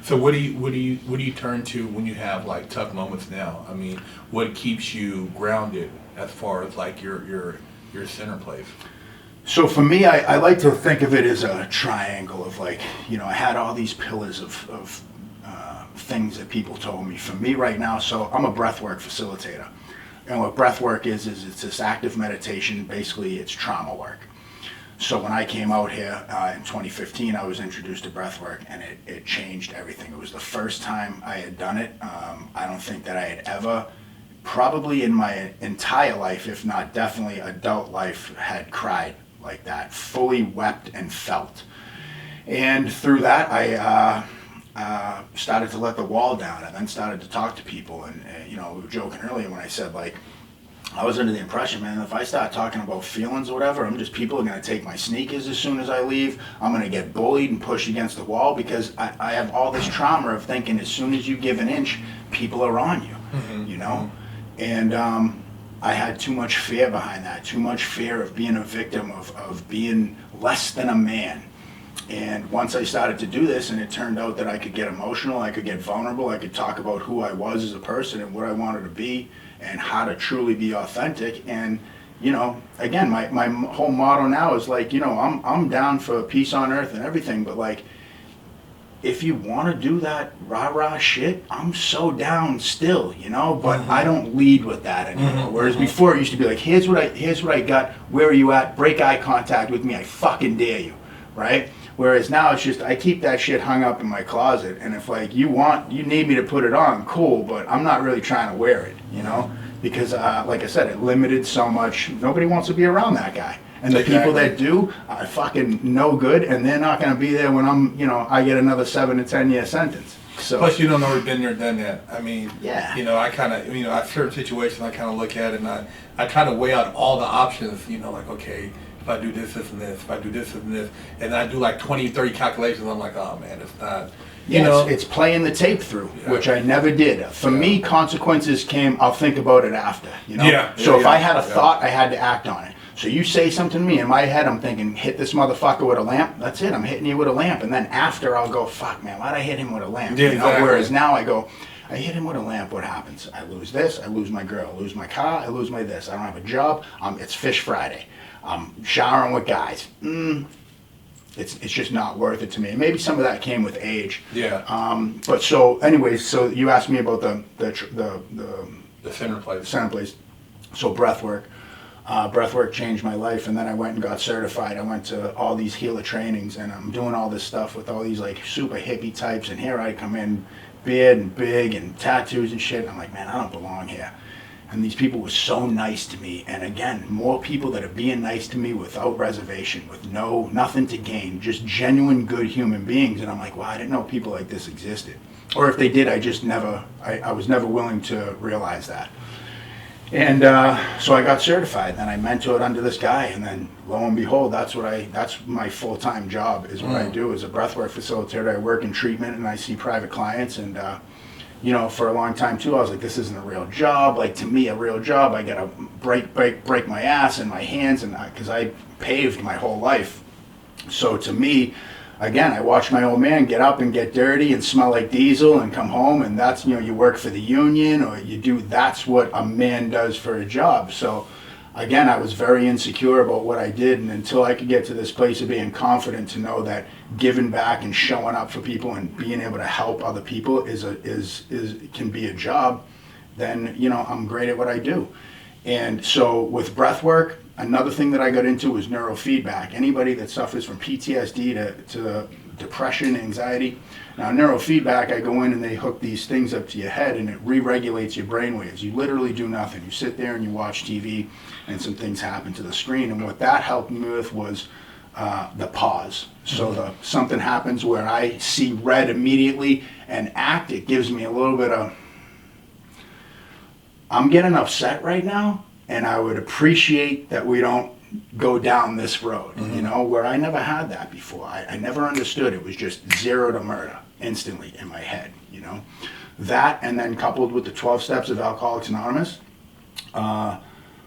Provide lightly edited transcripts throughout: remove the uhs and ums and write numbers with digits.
So what do you turn to when you have like tough moments now? I mean, what keeps you grounded as far as like your center place? So for me, I like to think of it as a triangle of like, I had all these pillars of things that people told me. For me right now, so I'm a breathwork facilitator. And what breathwork is it's this active meditation. Basically, it's trauma work. So when I came out here in 2015, I was introduced to breathwork, and it changed everything. It was the first time I had done it. I don't think that I had ever, probably in my entire life, if not definitely adult life, had cried like that, fully wept and felt. And through that, I started to let the wall down, and then started to talk to people. And we were joking earlier when I said, like, I was under the impression, man, if I start talking about feelings or whatever, people are going to take my sneakers as soon as I leave. I'm going to get bullied and pushed against the wall because I have all this trauma of thinking as soon as you give an inch, people are on you, And I had too much fear behind that, too much fear of being a victim, of being less than a man. And once I started to do this, and it turned out that I could get emotional, I could get vulnerable, I could talk about who I was as a person and what I wanted to be, and how to truly be authentic. And again, my whole motto now is like, I'm down for peace on earth and everything, but like, if you want to do that rah-rah shit, I'm so down still, but I don't lead with that anymore. Whereas before it used to be like, here's what I got, where are you at, break eye contact with me, I fucking dare you, right? Whereas now it's just, I keep that shit hung up in my closet, and if like you need me to put it on, cool, but I'm not really trying to wear it, because like I said, it limited so much. Nobody wants to be around that guy. And the people that do are fucking no good, and they're not going to be there when I get another 7 to 10 year sentence. So plus, you don't know been there, done that. I mean, yeah. I kind of, at certain situations, I kind of look at it and I try to weigh out all the options. Like, okay, if I do this, this, and this, if I do this and this, and I do like 20, 30 calculations, I'm like, oh man, it's not. It's playing the tape through, which I never did. For me, consequences came, I'll think about it after, So if I had a thought, I had to act on it. So you say something to me, in my head I'm thinking, hit this motherfucker with a lamp, that's it, I'm hitting you with a lamp. And then after I'll go, fuck man, why'd I hit him with a lamp? Exactly. Whereas now I go, I hit him with a lamp, what happens? I lose this, I lose my girl, I lose my car, I lose my this, I don't have a job, it's Fish Friday, I'm showering with guys. It's just not worth it to me. And maybe some of that came with age. Yeah. But so, anyways, so you asked me about the center place. Center place. So breathwork. Breathwork changed my life, and then I went and got certified. I went to all these healer trainings, and I'm doing all this stuff with all these like super hippie types. And here I come in, beard and big and tattoos and shit. And I'm like, man, I don't belong here. And these people were so nice to me. And again, more people that are being nice to me without reservation, with nothing to gain, just genuine good human beings. And I'm like, wow, I didn't know people like this existed. Or if they did, I was never willing to realize that. And so I got certified. Then I mentored under this guy, and then lo and behold, that's my full-time job is what I do as a breathwork facilitator. I work in treatment and I see private clients, and for a long time too, I was like, this isn't a real job. Like, to me, a real job, I gotta break my ass and my hands, and because I paved my whole life. So to me, again, I watched my old man get up and get dirty and smell like diesel and come home, and that's, you work for the union, or that's what a man does for a job. So again, I was very insecure about what I did, and until I could get to this place of being confident to know that giving back and showing up for people and being able to help other people can be a job, then I'm great at what I do. And so with breath work, another thing that I got into was neurofeedback. Anybody that suffers from PTSD to depression, anxiety. Now, neurofeedback, I go in and they hook these things up to your head, and it re-regulates your brain waves. You literally do nothing. You sit there and you watch TV, and some things happen to the screen. And what that helped me with was the pause. So something happens where I see red immediately and act. It gives me a little bit of, I'm getting upset right now, and I would appreciate that we don't go down this road, where I never had that before. I never understood. It was just 0 to murder instantly in my head, That, and then coupled with the 12 steps of Alcoholics Anonymous,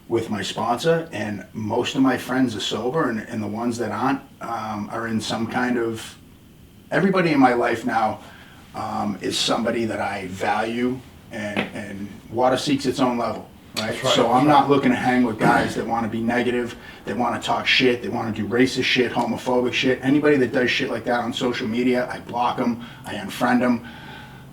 with my sponsor, and most of my friends are sober, and the ones that aren't are in some kind of, everybody in my life now is somebody that I value, and water seeks its own level, right? That's right. So I'm not looking to hang with guys that want to be negative, that want to talk shit, they want to do racist shit, homophobic shit. Anybody that does shit like that on social media, I block them, I unfriend them.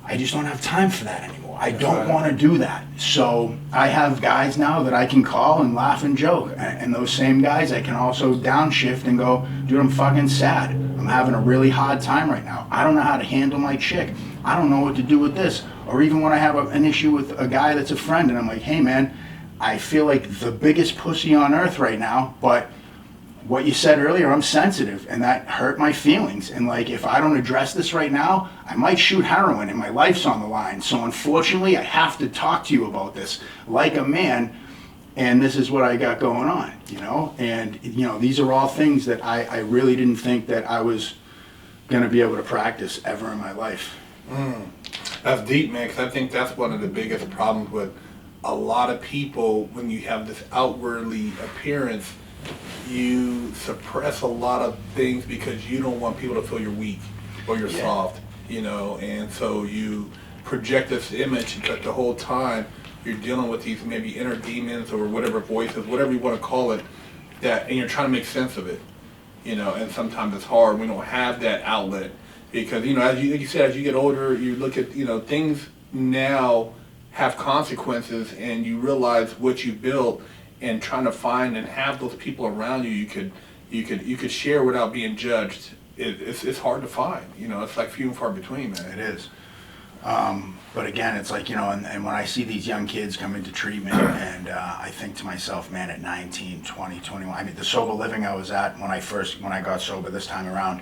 I just don't have time for that anymore. I don't want to do that. So I have guys now that I can call and laugh and joke. And those same guys I can also downshift and go, dude, I'm fucking sad. I'm having a really hard time right now. I don't know how to handle my chick. I don't know what to do with this. Or even when I have an issue with a guy that's a friend and I'm like, hey man, I feel like the biggest pussy on earth right now, but what you said earlier, I'm sensitive, and that hurt my feelings. And like, if I don't address this right now, I might shoot heroin and my life's on the line. So unfortunately, I have to talk to you about this like a man, and this is what I got going on, you know? And, you know, these are all things that I really didn't think that I was gonna be able to practice ever in my life. That's deep, man, because I think that's one of the biggest problems with a lot of people. When you have this outwardly appearance, you suppress a lot of things because you don't want people to feel you're weak or you're soft, you know, and so you project this image, but the whole time you're dealing with these maybe inner demons or whatever voices, whatever you want to call it, that, and you're trying to make sense of it, you know, and sometimes it's hard. We don't have that outlet because, you know, as you said, as you get older, you look at, you know, things now have consequences and you realize what you built. And trying to find and have those people around you, you could share without being judged. It's hard to find. You know, it's like few and far between, man. It is. But again, it's like, you know, and when I see these young kids come into treatment, and I think to myself, man, at 19, 20, 21, I mean, the sober living I was at when I got sober this time around,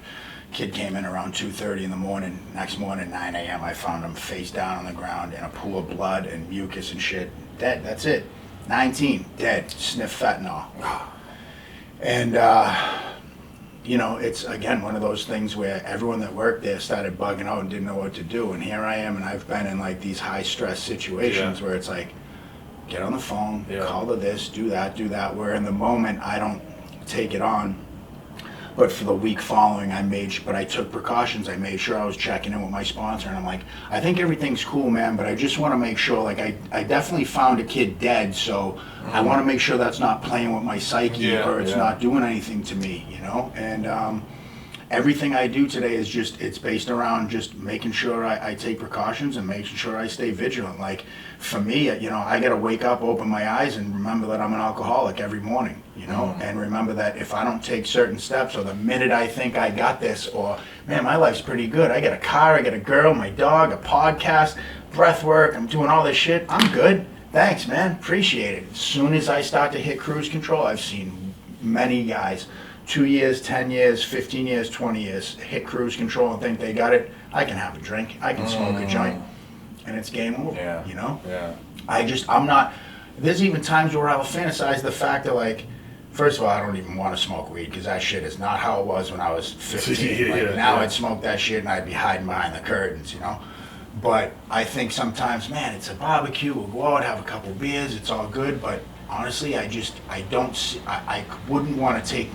kid came in around 2:30 in the morning. Next morning, 9 a.m., I found him face down on the ground in a pool of blood and mucus and shit. Dead. That's it. 19, dead, sniff fentanyl. And, you know, it's, again, one of those things where everyone that worked there started bugging out and didn't know what to do. And here I am, and I've been in, like, these high-stress situations where it's like, get on the phone, call to this, do that, where in the moment I don't take it on. But for the week following, I took precautions. I made sure I was checking in with my sponsor, and I'm like, I think everything's cool, man, but I just want to make sure, like, I definitely found a kid dead, so I want to make sure that's not playing with my psyche or it's not doing anything to me, you know? And everything I do today is just, it's based around just making sure I take precautions and making sure I stay vigilant. Like, for me, you know, I got to wake up, open my eyes, and remember that I'm an alcoholic every morning, you know, and remember that if I don't take certain steps, or the minute I think I got this, or, man, my life's pretty good, I got a car, I got a girl, my dog, a podcast, breathwork, I'm doing all this shit, I'm good. Thanks, man, appreciate it. As soon as I start to hit cruise control, I've seen many guys, 2 years, 10 years, 15 years, 20 years, hit cruise control and think they got it. I can have a drink, I can smoke a joint, and it's game over, you know? I'm not, there's even times where I'll fantasize the fact that, like, first of all, I don't even want to smoke weed, because that shit is not how it was when I was 15. I'd smoke that shit and I'd be hiding behind the curtains, you know? But I think sometimes, man, it's a barbecue, we'll go out, have a couple beers, it's all good, but honestly, I wouldn't want to take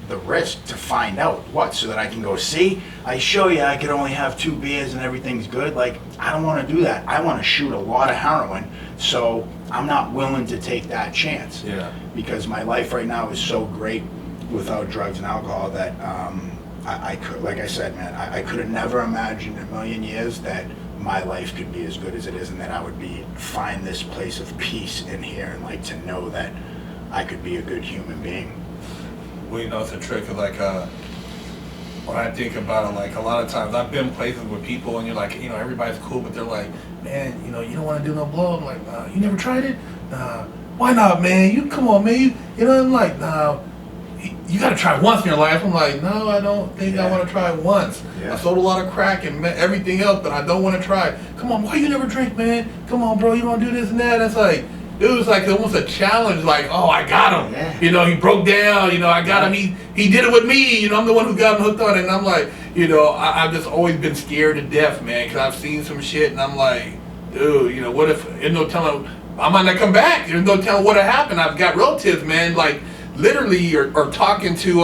the risk to find out what, so that I can go, see, I show you I could only have 2 beers and everything's good. Like, I don't want to do that. I want to shoot a lot of heroin, so I'm not willing to take that chance. Because my life right now is so great without drugs and alcohol that I could, like I said, man, I could have never imagined in a million years that my life could be as good as it is, and that I would find this place of peace in here, and like to know that I could be a good human being. Well, you know, it's a trick of, like, when I think about it, like, a lot of times I've been places with people and you're like, you know, everybody's cool, but they're like, man, you know, you don't want to do no blow. I'm like, you never tried it? Why not, man? You come on, man. You know, I'm like, you got to try once in your life. I'm like, no, I don't think I want to try it once. I sold a lot of crack and everything else, but I don't want to try it. Come on, why you never drink, man? Come on, bro, you don't do this and that. It's like, it was like almost a challenge, like, oh, I got him. You know, he broke down, you know, I got him. He did it with me, you know, I'm the one who got him hooked on it. And I'm like, you know, I've just always been scared to death, man, because I've seen some shit and I'm like, dude, you know, what if, there's no telling, I might not come back. There's no telling what happened. I've got relatives, man, like, literally are talking to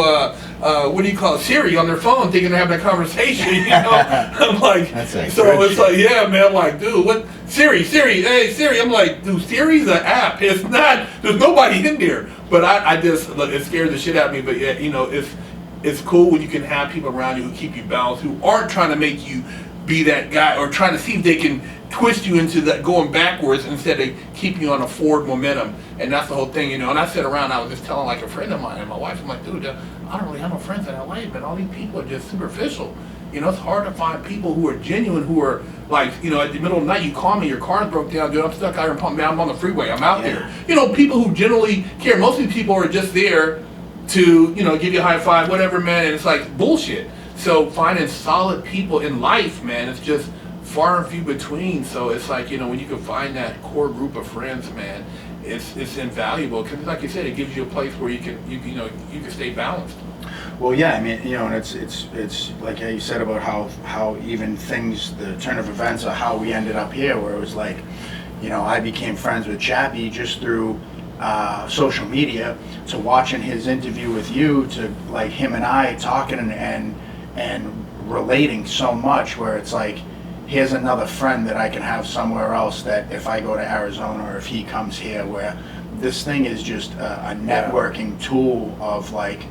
what do you call it, Siri on their phone, thinking they're having a conversation. You know, I'm like, so it's like, yeah, man. I'm like, dude, what Siri, hey Siri. I'm like, dude, Siri's an app. It's not. There's nobody in there. But I just look, it scares the shit out of me. But yeah, you know, it's cool when you can have people around you who keep you balanced, who aren't trying to make you be that guy or trying to see if they can twist you into that going backwards instead of keeping you on a forward momentum. And that's the whole thing, you know. And I sit around, I was just telling like a friend of mine and my wife, I'm like, dude, I don't really have no friends in LA, but all these people are just superficial. You know, it's hard to find people who are genuine, who are like, you know, at the middle of the night, you call me, your car's broke down, dude, I'm stuck out here in Palm, man, I'm on the freeway, I'm out there. You know, people who generally care. Most of these people are just there to, you know, give you a high five, whatever, man, and it's like bullshit. So finding solid people in life, man, it's just far and few between. So it's like, you know, when you can find that core group of friends, man, it's invaluable, because like you said, it gives you a place where you can stay balanced. Well, yeah, I mean, you know, and it's like how you said about how even things, the turn of events, or how we ended up here, where it was like, you know, I became friends with Chappie just through social media, to watching his interview with you, to like him and I talking and relating so much, where it's like, here's another friend that I can have somewhere else, that if I go to Arizona or if he comes here, where this thing is just a networking tool of like,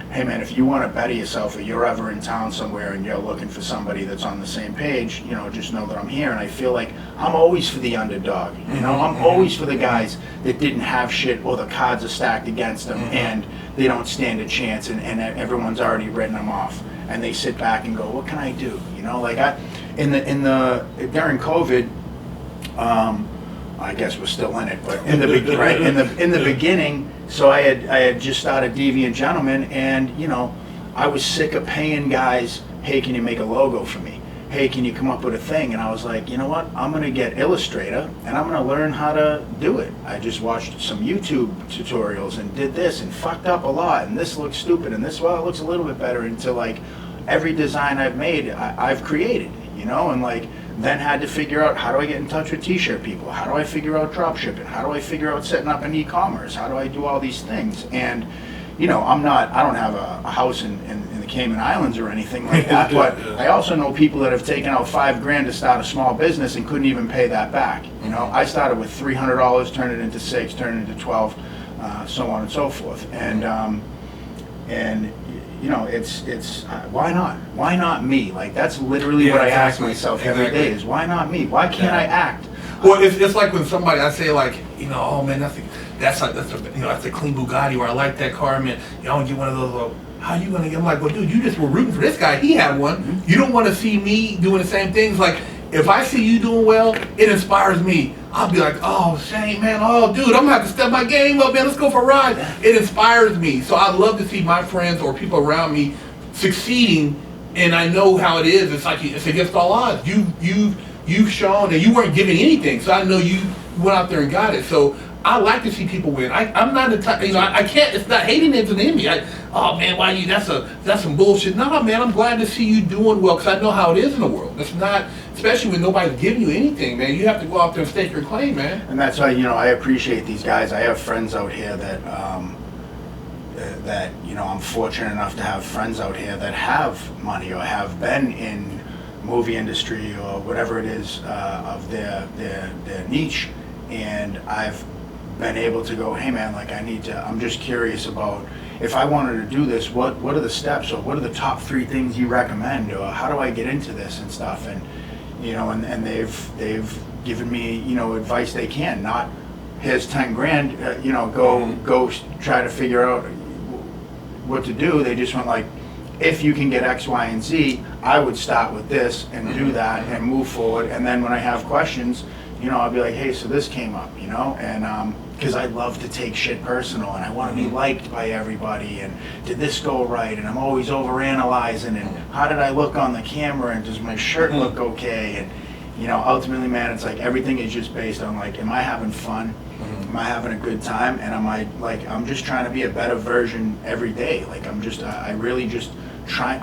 hey man, if you want to better yourself, or you're ever in town somewhere and you're looking for somebody that's on the same page, you know, just know that I'm here. And I feel like I'm always for the underdog, you know, I'm always for the guys that didn't have shit, or the cards are stacked against them and they don't stand a chance, and everyone's already written them off, and they sit back and go, what can I do? You know, like during COVID, I guess we're still in it, but in the beginning, so I had just started Deviant Gentlemen, and you know, I was sick of paying guys, hey, can you make a logo for me? Hey, can you come up with a thing? And I was like, you know what? I'm gonna get Illustrator and I'm gonna learn how to do it. I just watched some YouTube tutorials and did this and fucked up a lot, and this looks stupid, and this, well, it looks a little bit better, until like every design I've made, I've created, you know, and like then had to figure out, how do I get in touch with t-shirt people? How do I figure out drop shipping? How do I figure out setting up an e-commerce? How do I do all these things? And you know, I don't have a house in the Cayman Islands or anything like that, but I also know people that have taken out $5,000 to start a small business and couldn't even pay that back. You know, I started with $300, turned it into $6, turned it into $12, so on and so forth. And you know, it's why not? Why not me? Like, that's literally what I ask myself every day, is why not me? Why can't I act? Well, it's like when somebody, I say like, you know, oh man, that's a clean Bugatti, or I like that car, man. You know, I want to get one of those. How you gonna get? I'm like, well, dude, you just were rooting for this guy. He had one. You don't want to see me doing the same things. Like, if I see you doing well, it inspires me. I'll be like, oh, Shane, man, oh, dude, I'm gonna have to step my game up, man. Let's go for a ride. It inspires me. So I love to see my friends or people around me succeeding, and I know how it is. It's like, it's against all odds. You've shown that you weren't giving anything, so I know you went out there and got it. So I like to see people win. I'm not the type, you know, I can't, it's not hating, it's an envy. Oh man, why you, that's some bullshit. No, man, I'm glad to see you doing well, because I know how it is in the world. It's not, especially when nobody's giving you anything, man. You have to go out there and stake your claim, man. And that's why, you know, I appreciate these guys. I have friends out here that, you know, I'm fortunate enough to have friends out here that have money, or have been in movie industry, or whatever it is, of their niche, and I've been able to go, hey man, like I'm just curious about, if I wanted to do this, what are the steps, or what are the top 3 things you recommend, or how do I get into this and stuff, and you know, and they've given me, you know, advice they can, not here's 10 grand, you know, go try to figure out what to do. They just went like, if you can get X, Y, and Z, I would start with this and do that and move forward. And then when I have questions, you know, I'll be like, hey, so this came up, you know, and because I love to take shit personal, and I want to be liked by everybody, and did this go right, and I'm always overanalyzing, and how did I look on the camera, and does my shirt look okay, and you know, ultimately, man, it's like everything is just based on like, am I having fun? Am I having a good time? And I'm just trying to be a better version every day. Like I really just try.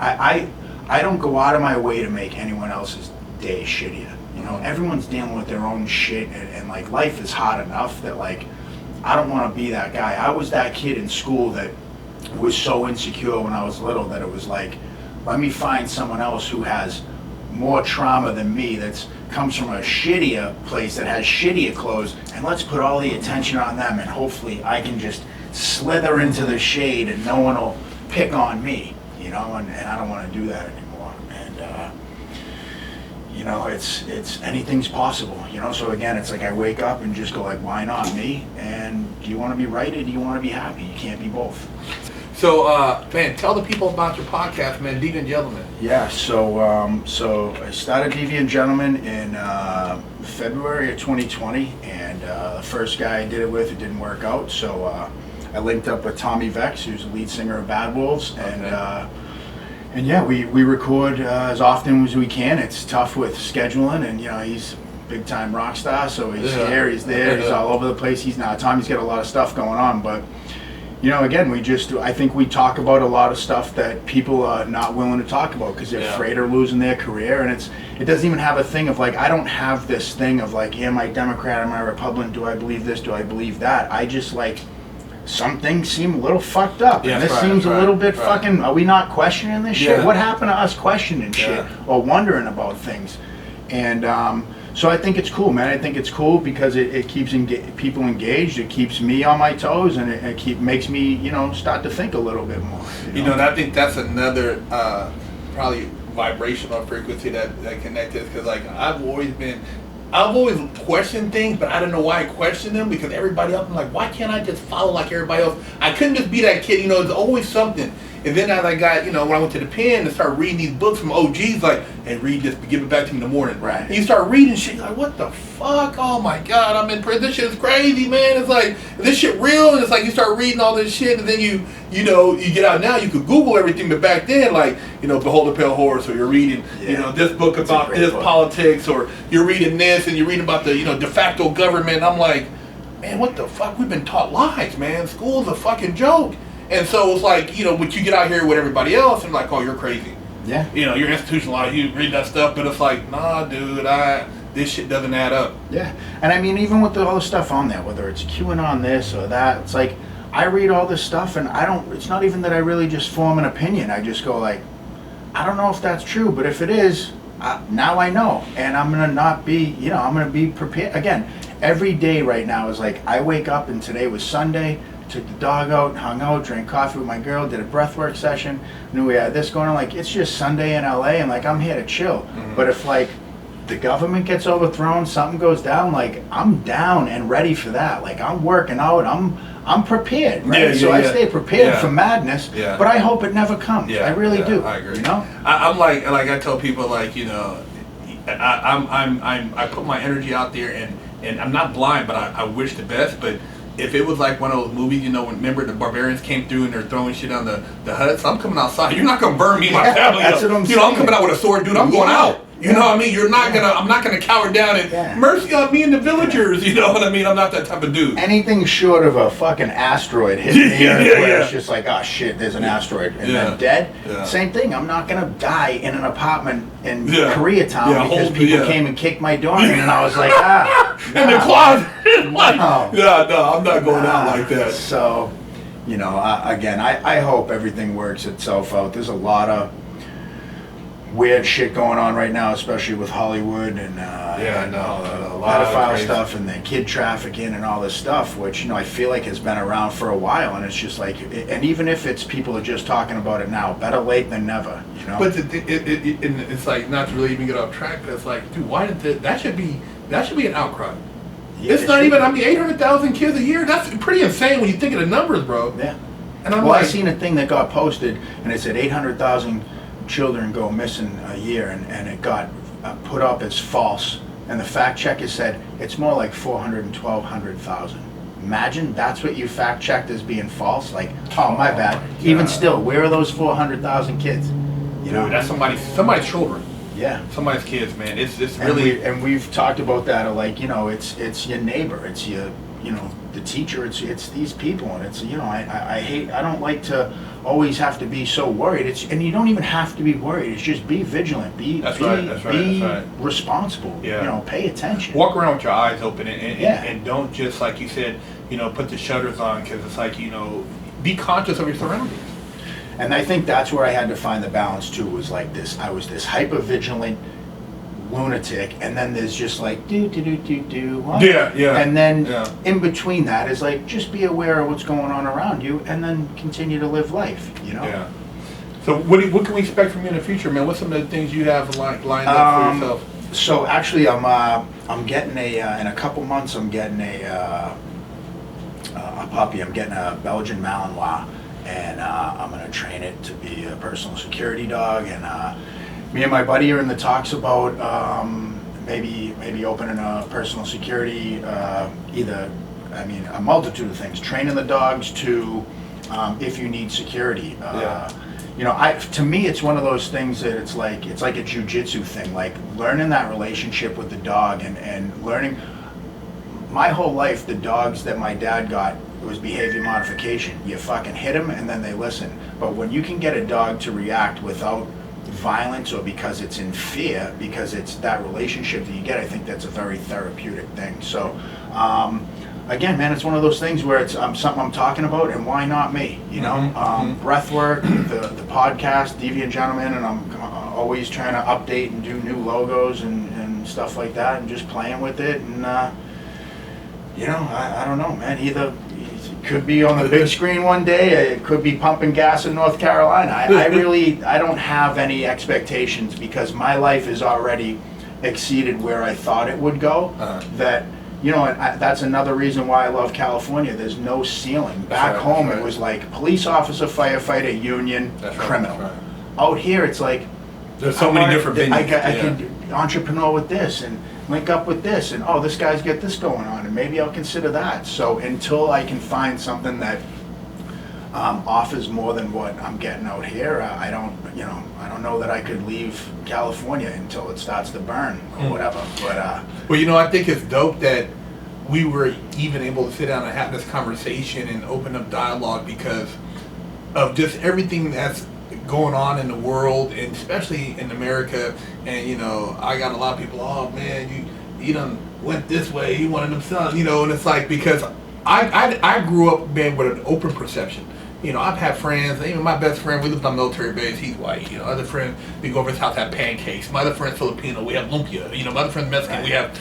I don't go out of my way to make anyone else's day shittier. You know, everyone's dealing with their own shit, and like life is hard enough that like I don't want to be that guy. I was that kid in school that was so insecure when I was little that it was like, let me find someone else who has more trauma than me, that's comes from a shittier place, that has shittier clothes, and let's put all the attention on them, and hopefully I can just slither into the shade and no one will pick on me, you know, and I don't want to do that anymore. And you know, it's anything's possible, you know. So again, it's like I wake up and just go like, why not me? And do you want to be right or do you want to be happy? You can't be both. So, man, tell the people about your podcast, man, Deviant Gentlemen. Yeah, so I started Deviant Gentlemen in February of 2020, and the first guy I did it with, it didn't work out, so I linked up with Tommy Vex, who's the lead singer of Bad Wolves, and yeah, we record as often as we can. It's tough with scheduling, and you know, he's a big time rock star, so he's here, he's there, he's all over the place. Tommy's got a lot of stuff going on, but you know, again, I think we talk about a lot of stuff that people are not willing to talk about because they're afraid of losing their career, and it doesn't even have a thing of like, I don't have this thing of like, am I Democrat, am I Republican, do I believe this, do I believe that? I just like, some things seem a little fucked up, and this seems a little bit fucking, are we not questioning this shit? What happened to us questioning shit or wondering about things? And so I think it's cool, man. I think it's cool because it keeps people engaged. It keeps me on my toes, and it makes me, you know, start to think a little bit more. You know, and I think that's another probably vibrational frequency that connected, because like I've always questioned things, but I don't know why I question them, because everybody else, I'm like, why can't I just follow like everybody else? I couldn't just be that kid, you know, there's always something. And then as I got, you know, when I went to the pen and started reading these books from OGs, like, hey, read this, give it back to me in the morning. Right. And you start reading shit, you're like, what the fuck? Oh my God, I'm in prison. This shit is crazy, man. It's like, is this shit real? And it's like, you start reading all this shit, and then you know, you get out now, you could Google everything, but back then, like, you know, Behold the Pale Horse, or you're reading, you know, this book about this politics, or you're reading this, and you're reading about the, you know, de facto government. And I'm like, man, what the fuck? We've been taught lies, man. School's a fucking joke. And so it's like, you know, but you get out here with everybody else and like, oh, you're crazy. Yeah. You know, you're institutionalized, you read that stuff, but it's like, nah, dude, this shit doesn't add up. Yeah. And I mean, even with all the stuff on there, whether it's QAnon this or that, it's like, I read all this stuff and it's not even that I really just form an opinion. I just go like, I don't know if that's true, but if it is, now I know. And I'm going to not be, you know, I'm going to be prepared. Again, every day right now is like, I wake up and today was Sunday, took the dog out, hung out, drank coffee with my girl, did a breathwork session, knew we had this going on. Like, it's just Sunday in LA, and like, I'm here to chill. Mm-hmm. But if like the government gets overthrown, something goes down, like, I'm down and ready for that. Like, I'm working out, I'm prepared, right? I stay prepared for madness, but I hope it never comes. I really do. I agree. You know, I'm like I tell people, like, you know, I put my energy out there, and I'm not blind, but I wish the best, but if it was like one of those movies, you know, remember the barbarians came through and they're throwing shit on the huts, I'm coming outside. You're not gonna burn me and my family. That's what I'm saying. I'm coming out with a sword, dude. I'm going out. You know what I mean? I'm not gonna cower down and mercy on me and the villagers. You know what I mean? I'm not that type of dude. Anything short of a fucking asteroid hitting the earth, where it's just like, oh shit, there's an asteroid, and then dead. Same thing. I'm not gonna die in an apartment in Koreatown because people came and kicked my door in, and I was like, in the closet. Like, no, I'm not going out like that. So, you know, again, I hope everything works itself out. There's a lot of weird shit going on right now, especially with Hollywood and a lot of pedophile stuff and the kid trafficking and all this stuff, which, you know, I feel like has been around for a while, and it's just like, and even if it's people are just talking about it now, better late than never, you know. But it's like, not to really even get off track, but it's like, dude, why did that should be an outcry. Yeah, it's not even, 800,000 kids a year. That's pretty insane when you think of the numbers, bro. Yeah. And I seen a thing that got posted, and it said 800,000 children go missing a year, and it got put up as false. And the fact checker said it's more like 400 and 1,200,000. Imagine that's what you fact checked as being false. Like, oh my bad. Even still, where are those 400,000 kids? You know, that's somebody's children. Yeah, somebody's kids, man. It's really, and we've talked about that. Like, you know, it's your neighbor, it's your, you know, the teacher, it's these people, and it's, you know, I don't like to always have to be so worried. And you don't even have to be worried. It's just be vigilant, be responsible. You know, pay attention. Walk around with your eyes open, and don't just, like you said, put the shutters on, because it's like, be conscious of your surroundings. And I think that's where I had to find the balance too, was like this, I was this hyper vigilant lunatic, and then there's just like do. Yeah. And then in between that is like, just be aware of what's going on around you, and then continue to live life, Yeah. So what can we expect from you in the future, man? What's some of the things you have lined up for yourself? So actually, I'm getting in a couple months. I'm getting a puppy. I'm getting a Belgian Malinois, and I'm gonna train it to be a personal security dog. And me and my buddy are in the talks about maybe opening a personal security. A multitude of things. Training the dogs to if you need security. To me, it's one of those things that it's like a jujitsu thing, like learning that relationship with the dog and learning. My whole life, the dogs that my dad got, it was behavior modification. You fucking hit them and then they listen. But when you can get a dog to react without violence or because it's in fear, because it's that relationship that you get, I think that's a very therapeutic thing. So, again, man, it's one of those things where it's something I'm talking about, and why not me? Breathwork, the podcast, Deviant Gentlemen, and I'm always trying to update and do new logos and stuff like that, and just playing with it. And I don't know, man. Either it could be on the big screen one day, it could be pumping gas in North Carolina. I don't have any expectations, because my life is already exceeded where I thought it would go. That. And that's another reason why I love California. There's no ceiling. Back home, it was like police officer, firefighter, union, criminal. Right. Out here, it's like there's so many different venues. I can entrepreneur with this and link up with this, and this guy's got this going on, and maybe I'll consider that. So until I can find something that offers more than what I'm getting out here, I don't know that I could leave California until it starts to burn or whatever. But well, I think it's dope that we were even able to sit down and have this conversation and open up dialogue, because of just everything that's going on in the world, and especially in America. And I got a lot of people, oh man, you done went this way, you wanted them sons, and it's like, because I grew up, man, with an open perception. I've had friends, even my best friend, we lived on military base, he's white. Other friends, we go over his house, have pancakes. My other friend's Filipino, we have lumpia. My other friend's Mexican, we have,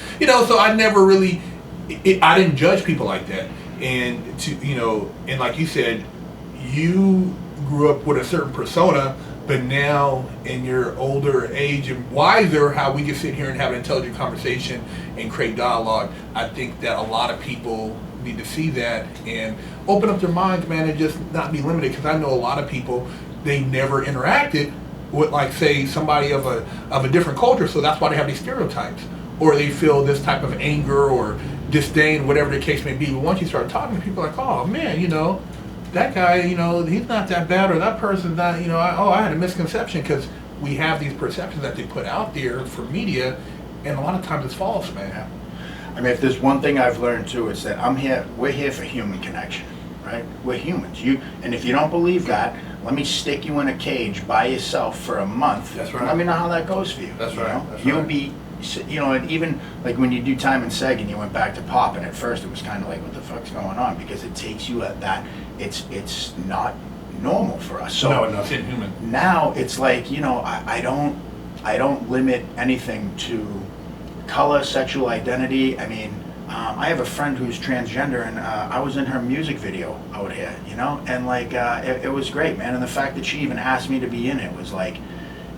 so I never really, I didn't judge people like that. And and like you said, you grew up with a certain persona, but now in your older age and wiser, how we can sit here and have an intelligent conversation and create dialogue. I think that a lot of people need to see that and open up their minds, man, and just not be limited. Because I know a lot of people, they never interacted with, like, say, somebody of a different culture, so that's why they have these stereotypes, or they feel this type of anger or disdain, whatever the case may be. But once you start talking to people, like, oh man, that guy, he's not that bad, or that person's not, I had a misconception, because we have these perceptions that they put out there for media, and a lot of times it's false, man. I mean, if there's one thing I've learned too, it's that we're here for human connection, right? We're humans. And if you don't believe that, let me stick you in a cage by yourself for a month. That's right. Let me know how that goes for you. That's right. That's You'll right. be, and even like when you do time in SEG and you went back to pop, and at first it was kind of like, what the fuck's going on? Because it takes you at that, it's not normal for us. So no, it's inhuman. Now it's like, I don't limit anything to color, sexual identity. I mean, I have a friend who's transgender, and I was in her music video out here, and like it was great, man. And the fact that she even asked me to be in it was like,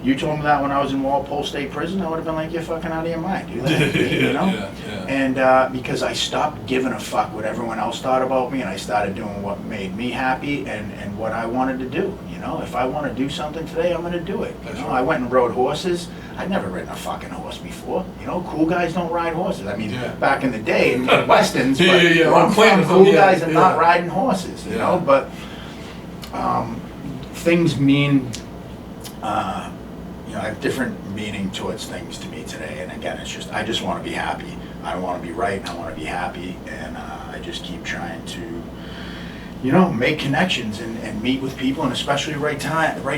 you told me that when I was in Walpole State Prison, I would have been like, you're fucking out of your mind, do that, Yeah. And because I stopped giving a fuck what everyone else thought about me, and I started doing what made me happy and what I wanted to do. If I want to do something today, I'm going to do it. Right. I went and rode horses. I'd never ridden a fucking horse before. Cool guys don't ride horses. I mean, back in the day in Westerns, but cool guys are not riding horses, But things mean, I have different meaning towards things to me today. And again, it's just, I just want to be happy. I want to be right, and I want to be happy. And I just keep trying to, make connections and meet with people, and especially right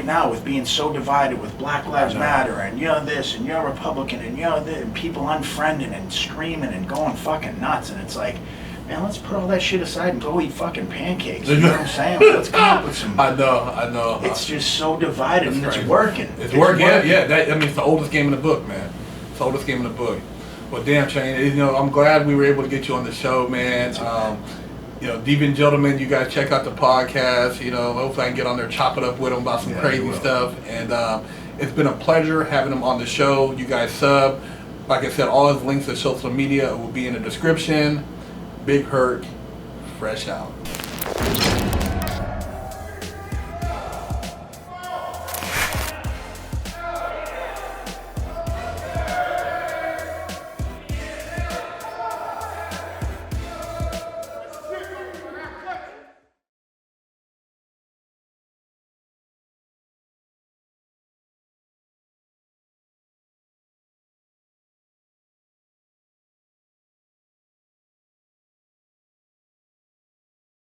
now with being so divided with Black Lives Matter, and you're this, and you're Republican, and you're this, and people unfriending and screaming and going fucking nuts. And it's like, man, let's put all that shit aside and go eat fucking pancakes. You know what I'm saying? Let's come up with some. I know. It's just so divided, and That's it's right. working. It's working. Yeah. It's the oldest game in the book, man. It's the oldest game in the book. Well, damn, Shane. You know, I'm glad we were able to get you on the show, man. You know, Deviant Gentlemen, you guys check out the podcast. You know, hopefully I can get on there, chop it up with them about some crazy stuff. And it's been a pleasure having him on the show. You guys sub. Like I said, all his links to social media will be in the description. Big Hurt, fresh out.